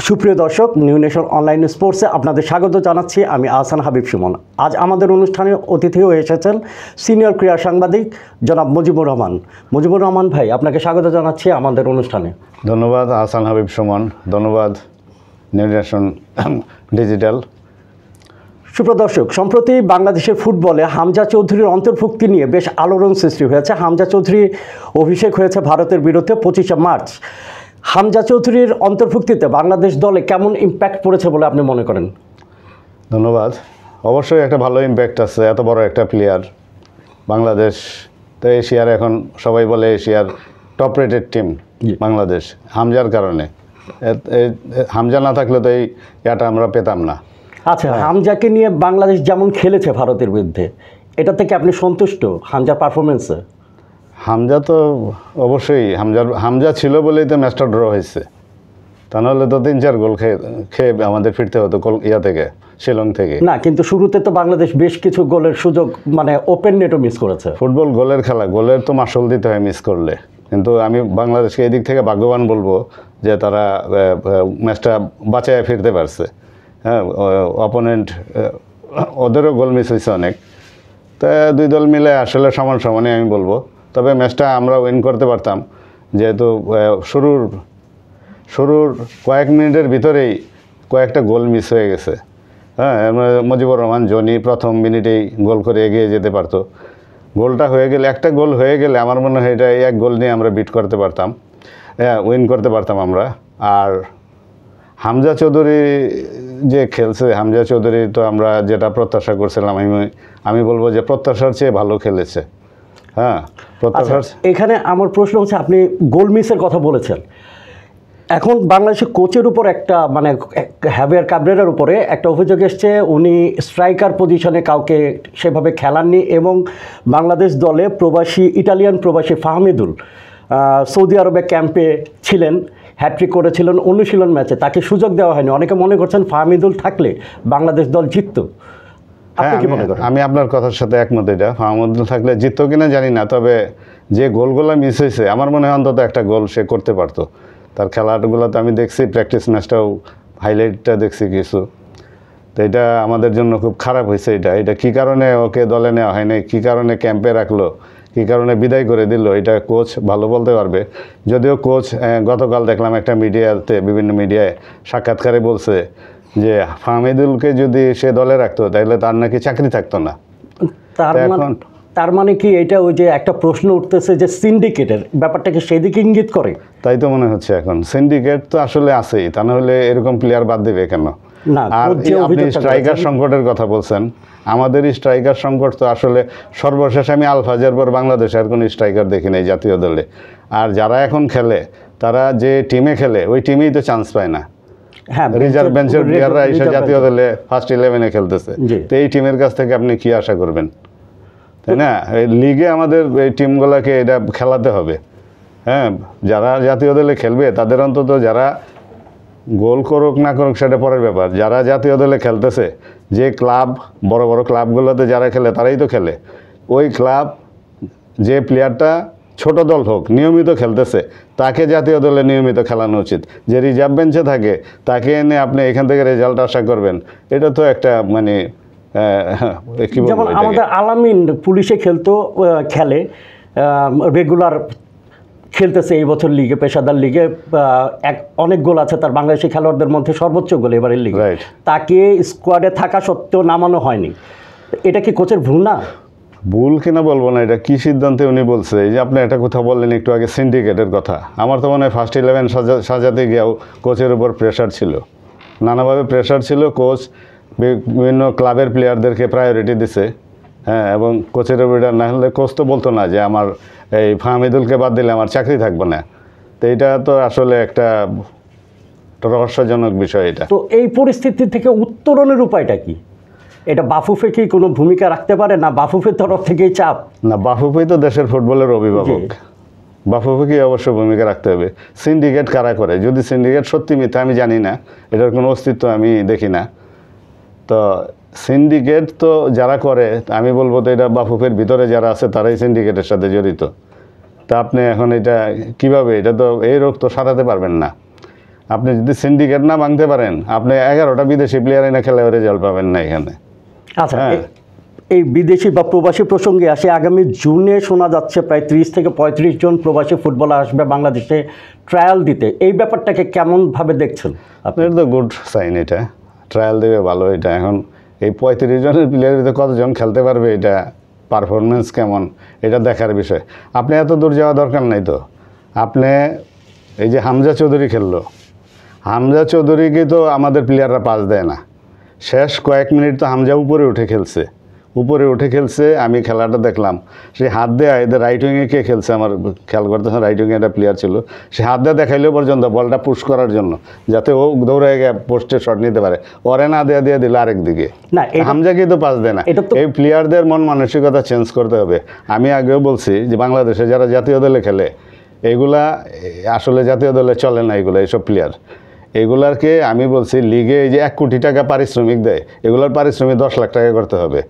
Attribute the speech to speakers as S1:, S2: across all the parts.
S1: সুপ্রিয় দর্শক, new nation online স্পোর্টসে আপনাদের স্বাগত জানাচ্ছি। আমি আহসান হাবিব সুমন। আজ আমাদের অনুষ্ঠানে অতিথি হয়ে এসেছেন সিনিয়র ক্রীড়া সাংবাদিক জনাব মুজিবুর রহমান। মুজিবুর রহমান ভাই, আপনাকে স্বাগত জানাচ্ছি আমাদের অনুষ্ঠানে।
S2: ধন্যবাদ আহসান হাবিব সুমন, ধন্যবাদ নিউ নেশন ডিজিটাল।
S1: সুপ্রদর্শক, সম্প্রতি বাংলাদেশের ফুটবলে হামজা চৌধুরীর অন্তর্ভুক্তি নিয়ে বেশ আলোড়ন সৃষ্টি হয়েছে। হামজা চৌধুরী অভিষেক হয়েছে ভারতের বিরুদ্ধে 25শে মার্চ। হামজা চৌধুরীর অন্তর্ভুক্তিতে বাংলাদেশ দলে কেমন ইম্প্যাক্ট পড়েছে বলে আপনি মনে করেন?
S2: ধন্যবাদ। অবশ্যই একটা ভালো ইম্প্যাক্ট আছে, এত বড় একটা প্লেয়ার। বাংলাদেশ তো এশিয়ার, এখন সবাই বলে এশিয়ার টপ রেটেড টিম বাংলাদেশ, হামজার কারণে। হামজা না থাকলে তো এটা আমরা পেতাম না।
S1: আচ্ছা, হামজাকে নিয়ে বাংলাদেশ যেমন খেলেছে ভারতের বিরুদ্ধে, এটা থেকে আপনি সন্তুষ্ট হামজার পারফরমেন্সে?
S2: হামজা তো অবশ্যই, হামজা ছিল বলেই তো ম্যাচটা ড্র হয়েছে। তা নাহলে তো 3-4 গোল খেয়ে আমাদের ফিরতে হতো থেকে, শিলং থেকে।
S1: না, কিন্তু শুরুতে তো বাংলাদেশ বেশ কিছু গোলের সুযোগ, মানে ওপেন নেটও মিস করেছে।
S2: ফুটবল গোলের খেলা, গোলের তো মাসুল দিতে হয় মিস করলে। কিন্তু আমি বাংলাদেশকে এদিক থেকে ভাগ্যবান বলবো যে তারা ম্যাচটা বাঁচায় ফিরতে পারছে। হ্যাঁ, অপোনেন্ট ওদেরও গোল মিস হয়েছে অনেক। তা দুই দল মিলে আসলে সমান সমানই আমি বলবো। তবে ম্যাচটা আমরা উইন করতে পারতাম, যেহেতু শুরুর কয়েক মিনিটের ভিতরেই কয়েকটা গোল মিস হয়ে গেছে। হ্যাঁ, মুজিবুর রহমান জনি প্রথম মিনিটেই গোল করে এগিয়ে যেতে পারতো। গোলটা হয়ে গেলে, একটা গোল হয়ে গেলে আমার মনে হয় এটা এক গোল নিয়ে আমরা বিট করতে পারতাম, উইন করতে পারতাম আমরা। আর হামজা চৌধুরী যে খেলছে, হামজা চৌধুরী তো আমরা যেটা প্রত্যাশা করছিলাম, আমি বলবো যে প্রত্যাশার চেয়ে ভালো খেলেছে। হ্যাঁ, প্রত্যাশার।
S1: এখানে আমার প্রশ্ন হচ্ছে, আপনি গোল মিসের কথা বলেছেন। এখন বাংলাদেশের কোচের উপর একটা, মানে হ্যাভিয়ার কাবরেরার উপরে একটা অভিযোগ এসছে, উনি স্ট্রাইকার পজিশনে কাউকে সেভাবে খেলাননি এবং বাংলাদেশ দলে ইটালিয়ান প্রবাসী ফাহমিদুল সৌদি আরবে ক্যাম্পে ছিলেন, হ্যাট্রিক করেছিলেন অনুশীলন ম্যাচে, তাকে সুযোগ দেওয়া হয়নি। অনেকে মনে করছেন ফাহমিদুল থাকলে বাংলাদেশ দল জিতত।
S2: আমি আপনার কথার সাথে একমত। এটা ফাহমিদুল থাকলে জিততো কিনা জানি না, তবে যে গোলগুলো মিস হয়েছে আমার মনে হয় অন্তত একটা গোল সে করতে পারতো। তার খেলাগুলো তো আমি দেখছি, প্র্যাকটিস ম্যাচটাও হাইলাইটটা দেখছি কিছু। তো এটা আমাদের জন্য খুব খারাপ হয়েছে। এটা কী কারণে ওকে দলে নেওয়া হয়নি, কী কারণে ক্যাম্পে রাখলো, কী কারণে বিদায় করে দিল, এটা কোচ ভালো বলতে পারবে। যদিও কোচ গতকাল দেখলাম একটা মিডিয়াতে, বিভিন্ন মিডিয়ায় সাক্ষাৎকারে বলছে যে ফাহমিদুলকে যদি সে দলে রাখতো তাহলে তার নাকি চাকরি থাকতো না।
S1: তার মানে কি এটা ওই যে একটা প্রশ্ন উঠতেছে যে সিন্ডিকেটের ব্যাপারটা কি সেদিকে ইঙ্গিত করে? তাই
S2: তো মনে হচ্ছে। এখন সিন্ডিকেট তো আসলে আছেই, তা না হলে এরকম প্লেয়ার বাদ দেবে কেন? আর আপনি স্ট্রাইকার সংকটের কথা বলছেন, আমাদের স্ট্রাইকার সংকট তো আসলে সর্বশেষ আমি আলফাজের পর বাংলাদেশে আর কোনো স্ট্রাইকার দেখি নাই জাতীয় দলে। আর যারা এখন খেলে তারা যে টিমে খেলে ওই টিমেই তো চান্স পায় না। হ্যাঁ, রিজার্ভ বেঞ্চের প্লেয়াররা এসে জাতীয় দলে ফার্স্ট 11-এ খেলতেছে। তো এই টিমের কাছ থেকে আপনি কি আশা করবেন, তাই না? লিগে আমাদের এই টিমগুলোকে এটা খেলাতে হবে। হ্যাঁ, যারা জাতীয় দলে খেলবে তাদের অন্তত, যারা গোল করুক না করুক সেটা পরের ব্যাপার, যারা জাতীয় দলে খেলতেছে, যে ক্লাব, বড় বড় ক্লাবগুলোতে যারা খেলে তারাই তো খেলে। ওই ক্লাব, যে প্লেয়ারটা ছোট দল হোক নিয়মিত খেলতেছে, তাকে জাতীয় দলে নিয়মিত খেলানো উচিত। যে রিজার্ভ বেঞ্চে থাকে তাকে এনে আপনি এখান থেকে রেজাল্ট আশা করবেন, এটা তো একটা মানে
S1: যেমন আমাদের আলামিন পুলিশে খেলে রেগুলার খেলতেছে এই বছর লিগে, পেশাদার লিগে অনেক গোল আছে তার, বাংলাদেশি খেলোয়াড়দের মধ্যে সর্বোচ্চ গোল এবারের লিগে। তাকে স্কোয়াডে থাকা সত্ত্বেও নামানো হয়নি। এটা কি কোচের ভুল না?
S2: ভুল কিনা বলবো না, এটা কি সিদ্ধান্তে উনি বলছে। এই যে আপনি একটা কথা বললেন একটু আগে, সিন্ডিকেটের কথা, আমার তো মনে হয় ফার্স্ট 11 সাজাতে গিয়েও কোচের উপর প্রেশার ছিল, নানাভাবে প্রেশার ছিল। কোচ বিভিন্ন ক্লাবের প্লেয়ারদেরকে প্রায়োরিটি দিছে। হ্যাঁ, এবং কোচের উপর না হলে কোচ তো বলতো না যে আমার এই ফাহমিদুলকে বাদ দিলে আমার চাকরি থাকবে না। তো এটা তো আসলে একটা রহস্যজনক বিষয়। এটা
S1: তো এই পরিস্থিতি থেকে উত্তরণের উপায়টা কি? এটা বাফুফে কি কোনো ভূমিকা রাখতে পারে না? বাফুফের তরফ থেকেই চাপ
S2: না? বাফুফেই তো দেশের ফুটবলের অভিভাবক, বাফুফেকে অবশ্যই ভূমিকা রাখতে হবে। সিন্ডিকেট কারা করে? যদি সিন্ডিকেট সত্যি মিথ্যা আমি জানি না, এটার কোনো অস্তিত্ব আমি দেখি না। তো সিন্ডিকেট তো যারা করে, আমি বলবো তো এটা বাফুফের ভিতরে যারা আছে তারাই সিন্ডিকেটের সাথে জড়িত। তা আপনি এখন এটা কিভাবে, এটা তো এই রোগ তো সারাতে পারবেন না। আপনি যদি সিন্ডিকেট না ভাঙতে পারেন, আপনি 11টা বিদেশি প্লেয়ার এনে খেলে রেজাল্ট পাবেন না এখানে।
S1: আচ্ছা, এই বিদেশি বা প্রবাসী প্রসঙ্গে আসে, আগামী জুনে শোনা যাচ্ছে প্রায় 30 থেকে 35 জন প্রবাসী ফুটবলার আসবে বাংলাদেশে ট্রায়াল দিতে। এই ব্যাপারটাকে কেমনভাবে দেখছেন আপনি?
S2: আপনার তো গুড সাইন, এটা ট্রায়াল দেবে ভালো। এটা এখন এই 35 জনের প্লেয়ারের ভিতরে কতজন খেলতে পারবে, এটা পারফরমেন্স কেমন, এটা দেখার বিষয়। আপনি এত দূর যাওয়া দরকার নাই তো। আপনি এই যে হামজা চৌধুরী খেললো, হামজা চৌধুরীকে তো আমাদের প্লেয়াররা পাস দেয় না। শেষ কয়েক মিনিট তো হামজা উপরে উঠে খেলছে, আমি খেলাটা দেখলাম। সে হাত দেয়া এদের রাইট উইংয়ে কে খেলছে আমার খেয়াল করতেছে, রাইট উইংয়ে একটা প্লেয়ার ছিল, সে হাত দেয়া দেখাইলেও পর্যন্ত বলটা পুশ করার জন্য, যাতে ও দৌড়ে গিয়ে পোস্টে শট নিতে পারে, ওরে না দেয়া দিয়ে দিল আরেক দিকে। না, হামজাকে তো পাস দেয় না। এই প্লেয়ারদের মন মানসিকতা চেঞ্জ করতে হবে। আমি আগেও বলছি যে বাংলাদেশে যারা জাতীয় দলে খেলে, এগুলা আসলে জাতীয় দলে চলে না, এইসব প্লেয়ার এগুলারকে আমি বলছি লিগে এই যে 1 কোটি টাকা পারিশ্রমিক দেয়, এগুলোর পারিশ্রমিক 10 লাখ টাকা করতে হবে।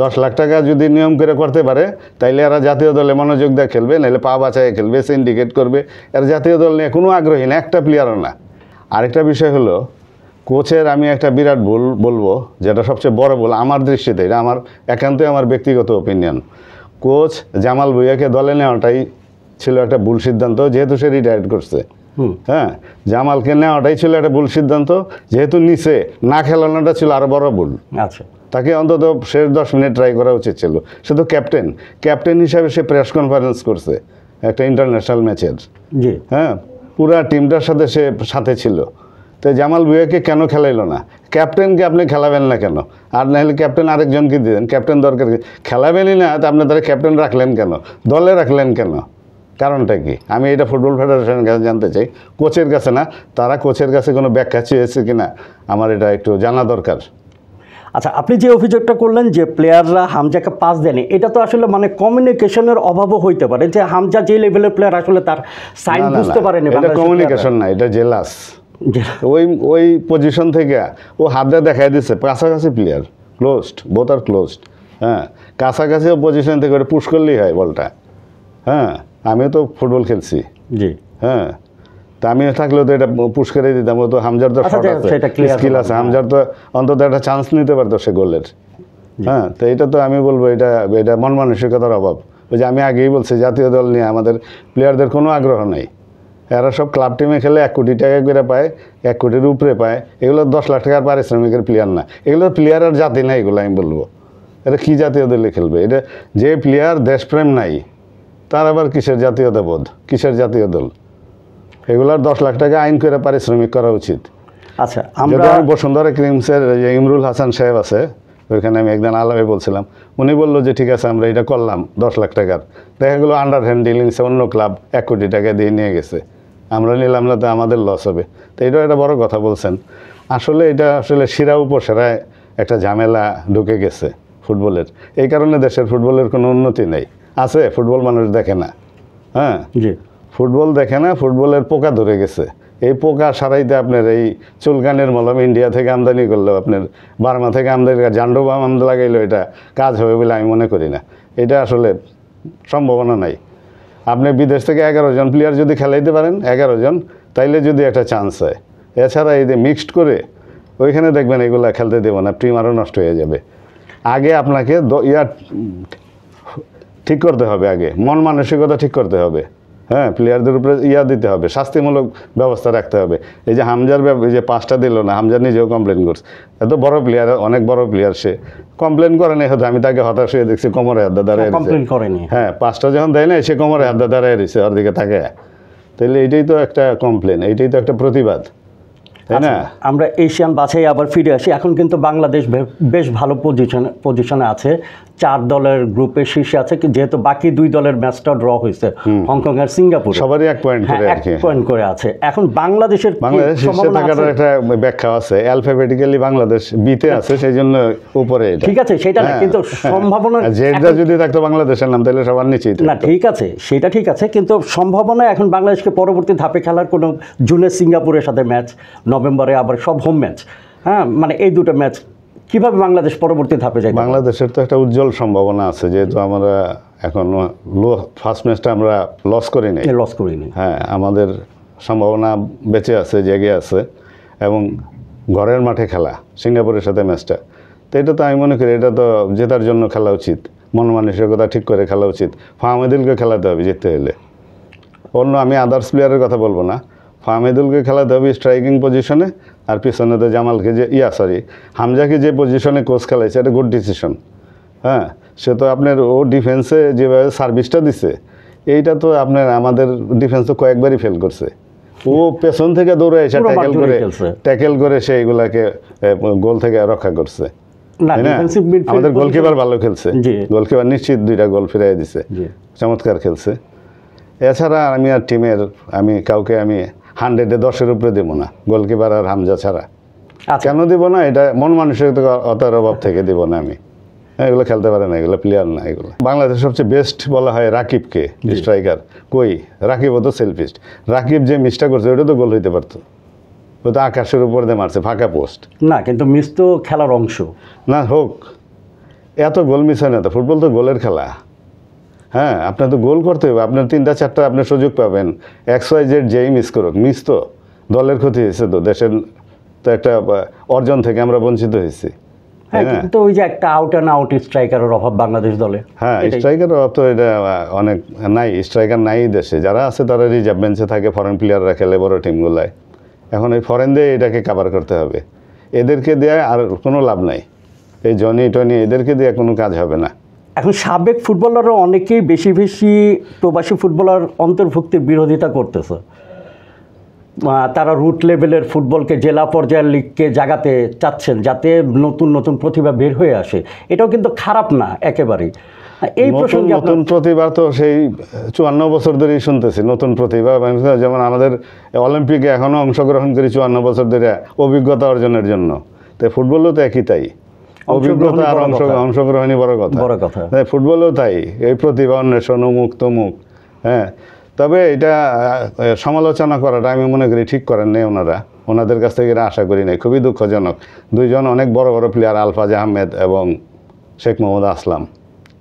S2: 10 লাখ টাকা যদি নিয়ম করে করতে পারে, তাইলে এরা জাতীয় দলে মনোযোগ দিয়ে খেলবে, নাহলে পা বাঁচায় খেলবে, সিন্ডিকেট করবে। এরা জাতীয় দল নিয়ে কোনো আগ্রহী না, একটা প্লেয়ারও না। আরেকটা বিষয় হলো কোচের, আমি একটা বিরাট ভুল বলবো, যেটা সবচেয়ে বড় ভুল আমার দৃষ্টিতে, এটা আমার একান্তই আমার ব্যক্তিগত ওপিনিয়ন। কোচ জামাল ভুঁইয়াকে দলে নেওয়াটাই ছিল একটা ভুল সিদ্ধান্ত, যেহেতু সে রিটায়ার্ড করছে। হ্যাঁ, জামালকে নেওয়াটাই ছিল একটা ভুল সিদ্ধান্ত, যেহেতু নিচে না খেলানোটা ছিল আরো বড় ভুল।
S1: আচ্ছা,
S2: তাকে অন্তত শেষ 10 মিনিট ট্রাই করা উচিত ছিল। সে তো ক্যাপ্টেন হিসাবে সে প্রেস কনফারেন্স করছে একটা ইন্টারন্যাশনাল ম্যাচের। হ্যাঁ, পুরা টিমটার সাথে ছিল। তো জামাল ভুঁইয়াকে কেন খেলাইলো না? ক্যাপ্টেনকে আপনি খেলাবেন না কেন? আর না হলে ক্যাপ্টেন আরেকজনকে দিলেন, ক্যাপ্টেন দরকার, খেলাবেনই না, তো আপনি তারা ক্যাপ্টেন রাখলেন কেন, দলে রাখলেন কেন, কারণটা কি? আমি এটা ফুটবল ফেডারেশনের কাছে জানতে চাই, কোচের কাছে না। তারা কোচের কাছে কোনো ব্যাখ্যা চেয়েছে কিনা আমার এটা একটু জানা দরকার।
S1: আচ্ছা, আপনি যে অভিযোগটা করলেন যে প্লেয়াররা হামজাকে পাস দেয়নি, এটা তো আসলে মানে কমিউনিকেশনের অভাবও হইতে পারে, যে হামজা যে লেভেলের প্লেয়ার আসলে তার সাইন বুঝতে পারেনি।
S2: এটা কমিউনিকেশন না, এটা জেলাস। ওই পজিশন থেকে ও হাতটা দেখাই দিচ্ছে, কাছাকাছি প্লেয়ার, ক্লোজড, বোথ আর ক্লোজড। হ্যাঁ, কাছাকাছি পজিশন থেকে ওটা পুশ করলেই হয় বলটা। হ্যাঁ, আমিও তো ফুটবল খেলছি। জি, হ্যাঁ, তা আমি থাকলেও তো এটা পুশ করে দিতাম। ও তো হামজার তো শট আছে, স্কিল আছে, হামজার তো অন্তত একটা চান্স নিতে পারতো সে গোলের। হ্যাঁ, তো এটা তো আমি বলবো এটা মন মানসিকতার অভাব। ওই যে আমি আগেই বলছি, জাতীয় দল নিয়ে আমাদের প্লেয়ারদের কোনো আগ্রহ নেই। এরা সব ক্লাব টিমে খেলে 1 কোটি টাকা করে পায়, 1 কোটির উপরে পায়। এগুলো 10 লাখ টাকার পারিশ্রমিকের প্লেয়ার না, এগুলো প্লেয়ার আর জাতি না, এগুলো আমি বলবো। এটা কি জাতীয় দলে খেলবে? এটা যে প্লেয়ার দেশপ্রেম নাই, তার আবার কিসের জাতীয়তা বোধ, কিসের জাতীয় দল? এগুলার 10 লাখ টাকা আইন করে পারিশ্রমিক করা উচিত।
S1: আচ্ছা,
S2: আমি বসুন্ধরা ক্রিমসের যে ইমরুল হাসান সাহেব আছে, ওইখানে আমি একদিন আলাপে বলছিলাম, উনি বললো যে ঠিক আছে আমরা এটা করলাম 10 লাখ টাকার। দেখা গেলো আন্ডার হ্যান্ড ডিলিংসে অন্য ক্লাব 1 কোটি টাকা দিয়ে নিয়ে গেছে, আমরা নিলাম না, তো আমাদের লস হবে। তো এটাও একটা বড় কথা বলছেন। আসলে এটা আসলে শিরা উপসেরায় একটা ঝামেলা ঢুকে গেছে ফুটবলের। এই কারণে দেশের ফুটবলের কোনো উন্নতি নেই। আছে, ফুটবল মানুষ দেখে না। হ্যাঁ, ফুটবল দেখে না, ফুটবলের পোকা ধরে গেছে। এই পোকা সারাইতে আপনার এই চুলকানের মলম ইন্ডিয়া থেকে আমদানি করলেও, আপনার বার্মা থেকে আমদানি, জান্ডোবাম আমদানি লাগাইলেও এটা কাজ হবে বলে আমি মনে করি না। এটা আসলে সম্ভাবনা নাই। আপনি বিদেশ থেকে 11 জন প্লেয়ার যদি খেলাইতে পারেন, 11 জন, তাইলে যদি একটা চান্স হয়। এছাড়া এই যে মিক্সড করে ওইখানে দেখবেন এগুলা খেলতে দেবো না, টিম আরও নষ্ট হয়ে যাবে। আগে আপনাকে ঠিক করতে হবে, আগে মন মানসিকতা ঠিক করতে হবে। হ্যাঁ, প্লেয়ারদের উপরে দিতে হবে, শাস্তিমূলক ব্যবস্থা রাখতে হবে। এই যে হামজার এই যে 5টা দিল না, হামজা নিজেও কমপ্লেন করছে। এত বড় প্লেয়ার, অনেক বড় প্লেয়ার, সে কমপ্লেন করে না, হয়তো আমি তাকে হতাশ হয়ে দেখছি কোমরে হাত দাঁড়ায় রয়েছে। হ্যাঁ, 5টা যখন দেয় না, সে কোমরে হাত দাঁড়ায় রয়েছে ওর দিকে থাকে। তাহলে এইটাই তো একটা কমপ্লেন, এইটাই তো একটা প্রতিবাদ, তাই না?
S1: আমরা এশিয়ান বাছাই আবার ফিরে আসি। এখন কিন্তু বাংলাদেশ বেশ ভালো পজিশনে আছে, 4 দলের গ্রুপের শীর্ষে আছে, যেহেতু বাকি 2 দলের ম্যাচটা ড্র হয়েছে, হংকং আর সিঙ্গাপুর,
S2: সবারই 1 পয়েন্ট করে,
S1: 1 পয়েন্ট করে আছে। এখন বাংলাদেশের
S2: শীর্ষে থাকার একটা ব্যাখ্যা আছে, অ্যালফাবেটিক্যালি বাংলাদেশ বিতে আছে, সেই জন্য উপরে।
S1: ঠিক আছে, সেটা না, কিন্তু সম্ভাবনা
S2: যেটা যদি থাকতো বাংলাদেশের নাম, তাহলে সবার নিচেই
S1: না। ঠিক আছে, সেটা ঠিক আছে, কিন্তু সম্ভাবনা এখন বাংলাদেশকে পরবর্তী ধাপে খেলার কোনো, জুনে সিঙ্গাপুরের সাথে ম্যাচ, নভেম্বরে আবার সব হোম ম্যাচ। হ্যাঁ, মানে এই 2টা ম্যাচ কিভাবে বাংলাদেশ পরবর্তী ধাপে যায়?
S2: বাংলাদেশের তো একটা উজ্জ্বল সম্ভাবনা আছে, যেহেতু আমরা এখন ফার্স্ট ম্যাচটা আমরা লস করিনি।
S1: লস করিনি।
S2: হ্যাঁ, আমাদের সম্ভাবনা বেঁচে আছে, জেগে আছে, এবং ঘরের মাঠে খেলা সিঙ্গাপুরের সাথে ম্যাচটা, তো এটা তো আমি মনে করি এটা তো জেতার জন্য খেলা উচিত, মন মানসিকতা ঠিক করে খেলা উচিত। ফাহমিদুলকে খেলাতে হবে জিততে হলে, অন্য আমি আদার্স প্লেয়ারের কথা বলবো না, ফাহমিদুলকে খেলাতে হবে স্ট্রাইকিং পজিশনে, আর পিছনে তো জামালকে যে হামজাকে যে পজিশনে কোচ খেলাইছে এটা গুড ডিসিশন। হ্যাঁ, সে তো আপনার ও ডিফেন্সে যেভাবে সার্ভিসটা দিছে, এইটা তো আপনার আমাদের ডিফেন্স তো কয়েকবারই ফেল করছে। ও পেছন থেকে দৌড়ে এসে ট্যাকেল করে সেইগুলাকে গোল থেকে রক্ষা করছে। আমাদের গোলকিপার ভালো খেলছে, গোলকিপার নিশ্চিত 2টা গোল ফিরাই দিছে, চমৎকার খেলছে। এছাড়া আমি আর টিমের কাউকে 100-এ 10-এর উপরে দেবো না, গোলকিপার আর হামজা ছাড়া। কেন দিব না? এটা মন মানসিকতার অভাব থেকে দিব না আমি। এগুলো খেলতে পারে না, এগুলো প্লেয়ার না। এগুলো বাংলাদেশের সবচেয়ে বেস্ট বলা হয় রাকিবকে, স্ট্রাইকার। কই রাকিবও তো সেলফিস্ট। রাকিব যে মিসটা করছে ওটা তো গোল হইতে পারতো, ও তো আকাশের উপর দিয়ে মারছে, ফাঁকা পোস্ট
S1: না, কিন্তু মিস তো খেলার অংশ
S2: না। হোক, এত গোল মিস হয় না তো, ফুটবল তো গোলের খেলা। হ্যাঁ, আপনার তো গোল করতে হবে, আপনার 3টা-4টা আপনি সুযোগ পাবেন, XYZ যেই মিস করুক, মিস তো দলের ক্ষতি হয়েছে, তো দেশের তো একটা অর্জন থেকে আমরা বঞ্চিত হয়েছি।
S1: কিন্তু ওই যে একটা আউট অ্যান্ড আউট স্ট্রাইকারের অভাব বাংলাদেশ দলে।
S2: হ্যাঁ, স্ট্রাইকারের অভাব তো এটা অনেক নাই, স্ট্রাইকার নাই দেশে। যারা আছে তারা রিজার্ভ বেঞ্চে থাকে, ফরেন প্লেয়াররা খেলে বড় টিমগুলায়। এখন এই ফরেন দিয়ে এটাকে কাভার করতে হবে, এদেরকে দেওয়া আর কোনো লাভ নাই। এই জনি টনি এদেরকে দিয়ে কোনো কাজ হবে না।
S1: এখন সাবেক ফুটবলাররা অনেকেই বেশি বেশি প্রবাসী ফুটবলার অন্তর্ভুক্তির বিরোধিতা করতেছে। তারা রুট লেভেলের ফুটবলকে, জেলা পর্যায়ের লিগকে জাগাতে চাচ্ছেন, যাতে নতুন নতুন প্রতিভা বের হয়ে আসে। এটাও কিন্তু খারাপ না একেবারেই। এই প্রসঙ্গে
S2: নতুন প্রতিভা তো সেই 54 বছর ধরেই শুনতেছি, নতুন প্রতিভা। যেমন আমাদের অলিম্পিকে এখনও অংশগ্রহণ করি 54 বছর ধরে অভিজ্ঞতা অর্জনের জন্য। তাই ফুটবলও তো একই, তাই অভিজ্ঞতা আর অংশগ্রহণই বড় কথা। ফুটবলও তাই, এই প্রতিভা অন্বেষণ, অমুক তমুক। হ্যাঁ, তবে এটা সমালোচনা করাটা আমি মনে করি ঠিক করেন নেই ওনাদের কাছ থেকে এটা আশা করি নাই। খুবই দুঃখজনক, 2জন অনেক বড় বড় প্লেয়ার, আলফাজ আহমেদ এবং শেখ মোহাম্মদ আসলাম,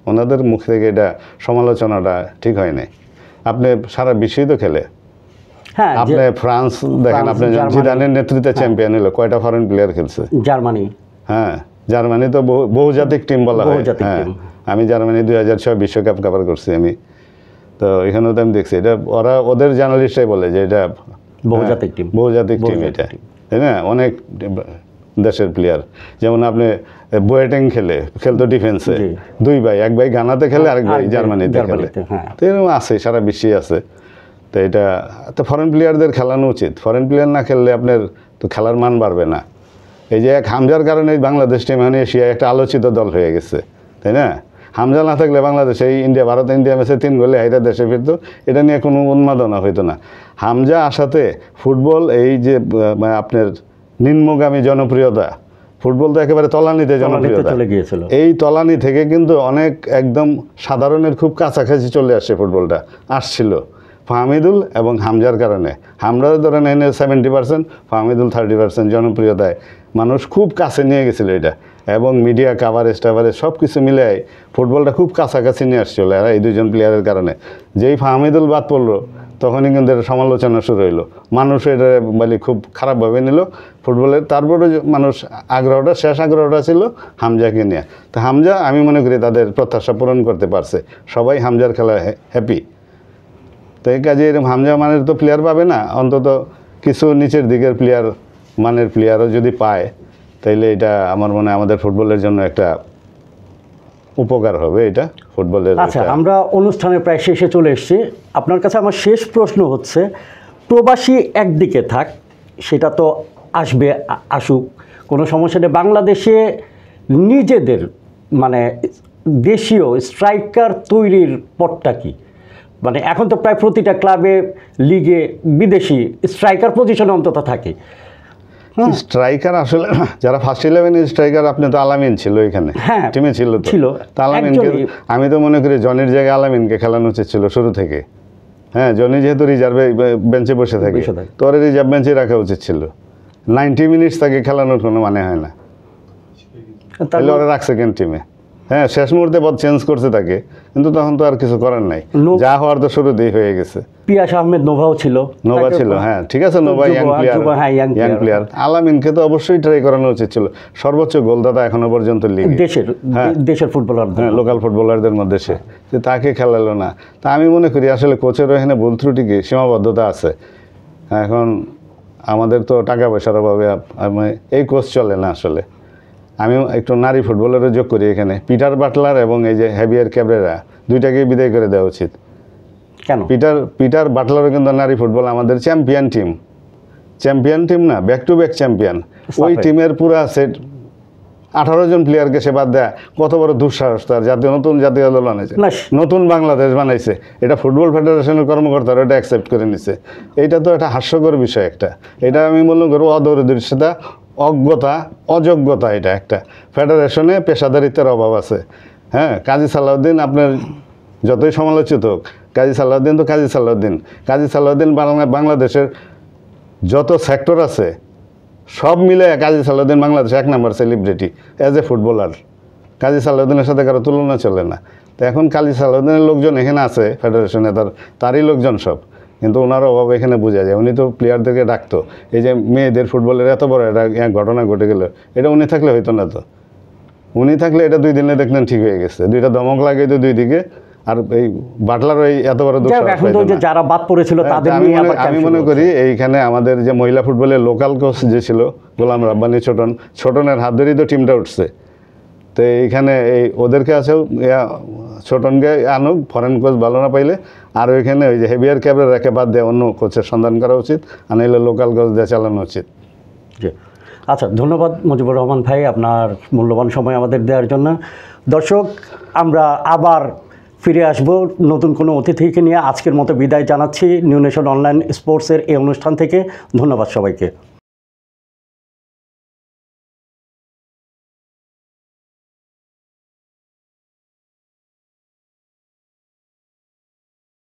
S2: ওনাদের মুখ থেকে এটা সমালোচনাটা ঠিক হয় নাই। আপনি সারা বিশ্বই তো খেলে, আপনি ফ্রান্স দেখেন, আপনি জিদানের নেতৃত্বে চ্যাম্পিয়ন হলো, কয়টা ফরেন প্লেয়ার খেলছে?
S1: জার্মানি।
S2: হ্যাঁ, জার্মানি তো বহুজাতিক টিম বলা হয়। হ্যাঁ, আমি জার্মানি 2006 বিশ্বকাপ কভার করছি আমি, তো এখানেও তো আমি দেখছি এটা। ওদের জার্নালিস্টরাই বলে যে এটা বহুজাতিক টিম এটা, তাই না? অনেক দেশের প্লেয়ার, যেমন আপনি বোয়েটিং খেলতো ডিফেন্সে, 2 ভাই, এক ভাই গানাতে খেলে, আরেক ভাই জার্মানিতে খেলে, তো এরকম আছে, সারা বিশ্বে আছে। তো এটা তো ফরেন প্লেয়ারদের খেলানো উচিত। ফরেন প্লেয়ার না খেললে আপনার তো খেলার মান বাড়বে না। এই যে এক হামজার কারণে বাংলাদেশ টিম মানে এশিয়ায় একটা আলোচিত দল হয়ে গেছে, তাই না? হামজা না থাকলে বাংলাদেশ এই ভারত-ইন্ডিয়া ম্যাচে 3 গোলে হাইরা দেশে ফিরতো, এটা নিয়ে কোনো উন্মাদনা হইতো না। হামজা আসাতে ফুটবল এই যে আপনার নিম্নগামী জনপ্রিয়তা, ফুটবল তো একেবারে তলানিতে জনপ্রিয়তা
S1: চলে গিয়েছিল।
S2: এই তলানি থেকে কিন্তু অনেক একদম সাধারণের খুব কাছাকাছি চলে আসছে, ফুটবলটা আসছিল ফাহমিদুল এবং হামজার কারণে। হামজা ধরেন এনে 70%, ফাহমিদুল 30% জনপ্রিয়তায় মানুষ খুব কাছে নিয়ে গেছিলো এটা, এবং মিডিয়া কাভারেজ সব কিছু মিলে ফুটবলটা খুব কাছাকাছি নিয়ে আসছিল এরা এই 2জন প্লেয়ারের কারণে। যেই ফাহমিদুল বাদ পড়লো তখনই কিন্তু এটা সমালোচনা শুরু হইলো, মানুষ এটা বলে খুব খারাপভাবে নিল ফুটবলের। তারপরে মানুষ শেষ আগ্রহটা ছিল হামজাকে নিয়ে। তো হামজা আমি মনে করি তাদের প্রত্যাশা পূরণ করতে পারছে, সবাই হামজার খেলায় হ্যাপি। তো এই কাজে এরকম হামজা মানের তো প্লেয়ার পাবে না, অন্তত কিছু নিচের দিকের মানের প্লেয়ারও যদি পায়, তাইলে এটা আমার মনে হয় আমাদের ফুটবলের জন্য একটা উপকার হবে। এটা ফুটবলের।
S1: আচ্ছা, আমরা অনুষ্ঠানের প্রায় শেষে চলে এসেছি। আপনার কাছে আমার শেষ প্রশ্ন হচ্ছে, প্রবাসী একদিকে থাক, সেটা তো আসুক, কোনো সমস্যা নেই। বাংলাদেশে নিজেদের মানে দেশীয় স্ট্রাইকার তৈরির পথটা কি? মানে এখন তো প্রায় প্রতিটা ক্লাবে, লিগে বিদেশি স্ট্রাইকার পজিশনে অন্তত থাকে।
S2: স্ট্রাইকার আসলে যারা ফার্স্ট 11 স্ট্রাইকার, আপনি তো আলামিন ছিল এখানে, টিমে ছিল। আলামিনকে আমি তো মনে করি জনির জায়গায় আলামিনকে খেলানো উচিত ছিল শুরু থেকে। হ্যাঁ, জনি যেহেতু রিজার্ভে বেঞ্চে বসে থাকে, তোর রিজার্ভ বেঞ্চে রাখা উচিত ছিল। 90 মিনিটস তাকে খেলানোর কোনো মানে হয় না, তাহলে ওরা রাখছে কেন টিমে? হ্যাঁ, শেষ মুহূর্তে পদ চেঞ্জ করছে তাকে, কিন্তু তখন তো আর কিছু করার নাই, যা হওয়ার তো শুরুতেই হয়ে গেছে।
S1: পিয়াস আহমেদ নোভাও ছিল,
S2: নোভা ছিল, হ্যাঁ ঠিক আছে, নোভা ইয়াং প্লেয়ার। আলামিনকে তো অবশ্যই ট্রাই করানো উচিত ছিল, সর্বোচ্চ গোলদাতা এখনো পর্যন্ত লিগে,
S1: দেশের ফুটবলার,
S2: হ্যাঁ লোকাল ফুটবলারদের মধ্যে সে, তাকে খেলালো না। তা আমি মনে করি আসলে কোচেরও এখানে ভুল ত্রুটি কি সীমাবদ্ধতা আছে। এখন আমাদের তো টাকা পয়সার অভাবে এই কোচ চলে না আসলে। আমি একটু নারী ফুটবলেরও যোগ করি এখানে, পিটার বাটলার এবং এই যে হেভিয়ার ক্যাব্রেরা, দুইটাকেই বিদায় করে দেওয়া উচিত।
S1: কেন?
S2: পিটার বাটলারও কিন্তু নারী ফুটবল আমাদের চ্যাম্পিয়ন টিম না, ব্যাক টু ব্যাক চ্যাম্পিয়ন। ওই টিমের পুরা সেট 18 জন প্লেয়ারকে সে বাদ দেয়, কত বড় দুঃসাহস তার। নতুন জাতীয় দল বানাইছে, নতুন বাংলাদেশ বানাইছে, এটা ফুটবল ফেডারেশনের কর্মকর্তারা এটা অ্যাকসেপ্ট করে নিছে। এইটা তো একটা হাস্যকর বিষয় একটা। এটা আমি মনে করবো অদূরদর্শিতা, অযোগ্যতা। এটা একটা ফেডারেশনে পেশাদারিত্বের অভাব আছে। হ্যাঁ, কাজী সালাউদ্দিন আপনার যতই সমালোচিত হোক, কাজী সালাউদ্দিন বাংলাদেশের যত সেক্টর আছে সব মিলে কাজী সালাউদ্দিন বাংলাদেশে 1 নম্বর সেলিব্রিটি অ্যাজ এ ফুটবলার। কাজী সালাউদ্দিনের সাথে কারো তুলনা চলে না। তো এখন কাজী সালাউদ্দিনের লোকজন এখানে আছে ফেডারেশনে, তারই লোকজন সব, কিন্তু ওনার অভাব এখানে বোঝা যায়। উনি তো প্লেয়ারদেরকে ডাকতো, এই যে মেয়েদের ফুটবলের এত বড় একটা ঘটনা ঘটে গেল, এটা উনি থাকলে হইতো না। তো উনি থাকলে এটা 2 দিনে দেখলেন ঠিক হয়ে গেছে, 2টা দমক লাগে তো 2 দিকে। আর এই বাটলার ওই এত বড়
S1: যারা বাদ পড়েছিল তাদের নিয়ে
S2: আমি মনে করি এইখানে আমাদের যে মহিলা ফুটবলের লোকাল কোচ যে ছিল গোলাম রাব্বানি ছোটনের হাত ধরেই তো টিমটা উঠছে। তো এইখানে ওদেরকে আছেও ছোটনকে আনুক, ফরেন কোচ ভালো না পাইলে, আর ওইখানে ওই যে হেভিয়ার ক্যাবরে রেখে বাদ দিয়ে অন্য কোচের সন্ধান করা উচিত, আর নাহলে লোকাল কোচ দিয়ে চালানো উচিত।
S1: জি, আচ্ছা, ধন্যবাদ মুজিবুর রহমান ভাই আপনার মূল্যবান সময় আমাদের দেওয়ার জন্য। দর্শক, আমরা আবার ফিরে আসব নতুন কোনো অতিথিকে নিয়ে। আজকের মতো বিদায় জানাচ্ছি নিউ নেশন অনলাইন স্পোর্টসের এই অনুষ্ঠান থেকে। ধন্যবাদ সবাইকে।